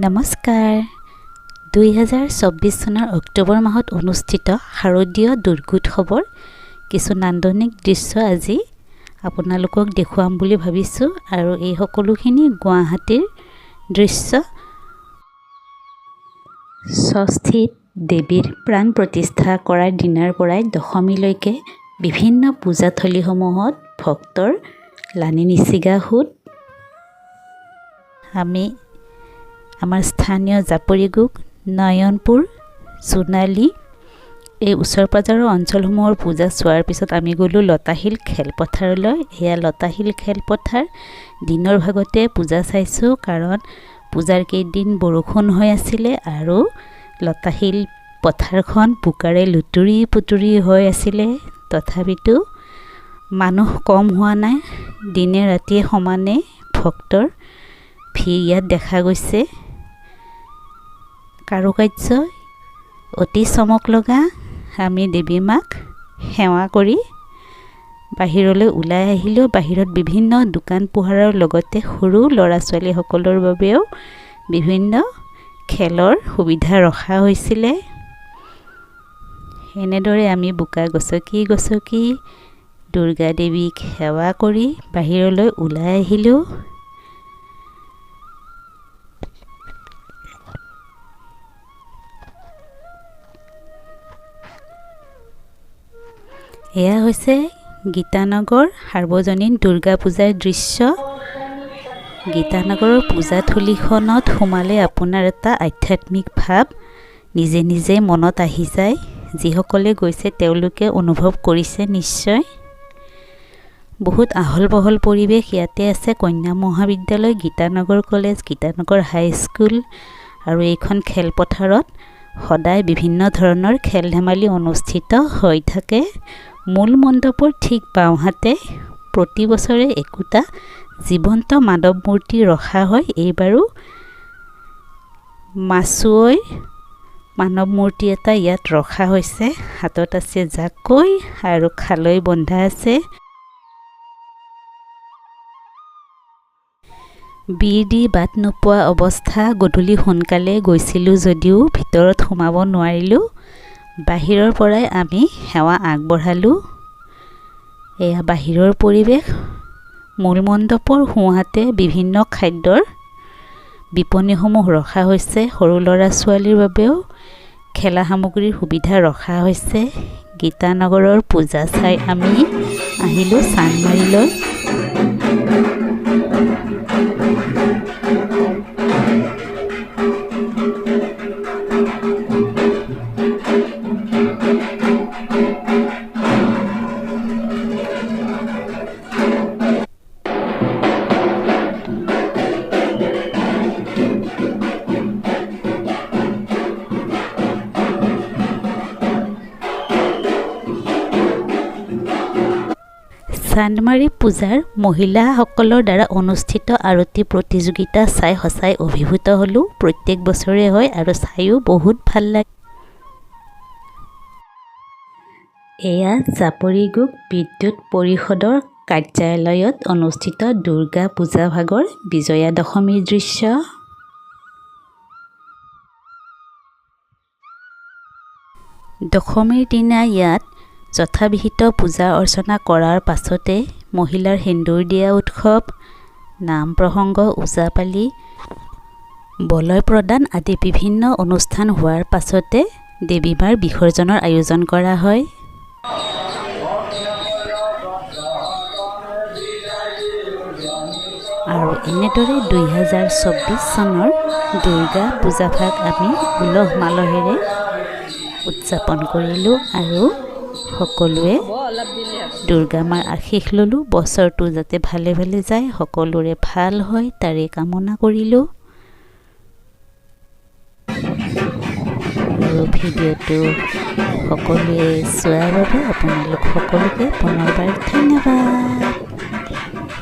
নমস্কাৰ 2024 চনৰ অক্টোবৰ মাহত অনুষ্ঠিত শাৰদীয় দুৰ্গোৎসৱৰ কিছু নান্দনিক দৃশ্য আজি আপোনালোকক দেখুৱাম বুলি ভাবিছোঁ আৰু এই সকলোখিনি গুৱাহাটীৰ দৃশ্য ষষ্ঠীত দেৱীৰ প্ৰাণ প্ৰতিষ্ঠা কৰাৰ দিনাৰ পৰাই দশমীলৈকে বিভিন্ন পূজাথলীসমূহত ভক্তৰ লানি নিচিগা সোঁত আমি আমাৰ স্থানীয় জাপৰিগোগ নয়নপুৰ সোণালী এই ওচৰ পাজৰৰ অঞ্চলসমূহৰ পূজা চোৱাৰ পিছত আমি গ'লোঁ লতাশিল খেলপথাৰলৈ। এয়া লতাশিল খেলপথাৰ দিনৰ ভাগতে পূজা চাইছোঁ কাৰণ পূজাৰ কেইদিন বৰষুণ হৈ আছিলে আৰু লতাশিল পথাৰখন বোকাৰে লুতুৰি পুতুৰি হৈ আছিলে। তথাপিতো মানুহ কম হোৱা নাই, দিনে ৰাতিয়ে সমানে ভক্তৰ ভিৰ ইয়াত দেখা গৈছে। কাৰুকাৰ্য অতি চমক লগা। আমি দেৱী মাক সেৱা কৰি বাহিৰলৈ ওলাই আহিলোঁ। বাহিৰত বিভিন্ন দোকান পোহাৰৰ লগতে সৰু ল'ৰা ছোৱালীসকলৰ বাবেও বিভিন্ন খেলৰ সুবিধা ৰখা হৈছিলে। এনেদৰে আমি বোকা গছকি গছকি দুৰ্গা দেৱীক সেৱা কৰি বাহিৰলৈ ওলাই আহিলোঁ। এয়া হৈছে গীতানগৰ সাৰ্বজনীন দুৰ্গা পূজাৰ দৃশ্য। গীতানগৰৰ পূজাথলীখনত সোমালে আপোনাৰ এটা আধ্যাত্মিক ভাৱ নিজে নিজে মনত আহি যায়। যিসকলে গৈছে তেওঁলোকে অনুভৱ কৰিছে নিশ্চয়। বহুত আহল বহল পৰিৱেশ ইয়াতে আছে। কন্যা মহাবিদ্যালয়, গীতানগৰ কলেজ, গীতানগৰ হাইস্কুল আৰু এইখন খেলপথাৰত সদায় বিভিন্ন ধৰণৰ খেল ধেমালি অনুষ্ঠিত হৈ থাকে। মূল মণ্ডপৰ ঠিক বাওঁহাতে প্ৰতি বছৰে একোটা জীৱন্ত মানৱ মূৰ্তি ৰখা হয়। এইবাৰো মাছুৱৈৰ মানৱ মূৰ্তি এটা ইয়াত ৰখা হৈছে। হাতত আছে জাকৈ আৰু খালৈ বন্ধা আছে। বীৰ দি বাট নোপোৱা অৱস্থা। গধূলি সোনকালে গৈছিলোঁ যদিও ভিতৰত সোমাব নোৱাৰিলোঁ। বাহিৰৰ পৰাই আমি সেৱা আগবঢ়ালোঁ। এয়া বাহিৰৰ পৰিৱেশ। মূল মণ্ডপৰ সোঁহাতে বিভিন্ন খাদ্যৰ বিপণীসমূহ ৰখা হৈছে। সৰু ল'ৰা ছোৱালীৰ বাবেও খেলা সামগ্ৰীৰ সুবিধা ৰখা হৈছে। গীতানগৰৰ পূজা চাই আমি আহিলোঁ চান্দমাৰিলৈ। চান্দমাৰি পূজাৰ মহিলাসকলৰ দ্বাৰা অনুষ্ঠিত আৰতি প্ৰতিযোগিতা চাই সঁচাই অভিভূত হ'লোঁ। প্ৰত্যেক বছৰে হয় আৰু চাইও বহুত ভাল লাগে। এয়া জাপৰিগোগ বিদ্যুৎ পৰিষদৰ কাৰ্যালয়ত অনুষ্ঠিত দুৰ্গা পূজা ভাগৰ বিজয়া দশমীৰ দৃশ্য। দশমীৰ দিনা ইয়াত যথাবিহিত পূজা অৰ্চনা কৰাৰ পাছতে মহিলাৰ সেন্দুৰ দিয়া উৎসৱ, নাম প্ৰসংগ, ওজাপালি, বলয় প্ৰদান আদি বিভিন্ন অনুষ্ঠান হোৱাৰ পাছতে দেৱী মাৰ বিসৰ্জনৰ আয়োজন কৰা হয়। আৰু এনেদৰে 2024 চনৰ দুৰ্গা পূজা ভাগ আমি উলহ মালহেৰে উদযাপন কৰিলোঁ আৰু সকলোৱে দুৰ্গা মাৰ আশীষ ল'লোঁ। বছৰটো যাতে ভালে ভালে যায়, সকলোৰে ভাল হয় তাৰে কামনা কৰিলোঁ। আৰু ভিডিঅ'টো সকলোৱে চোৱাৰ বাবে আপোনালোক সকলোকে পুনৰবাৰ ধন্যবাদ।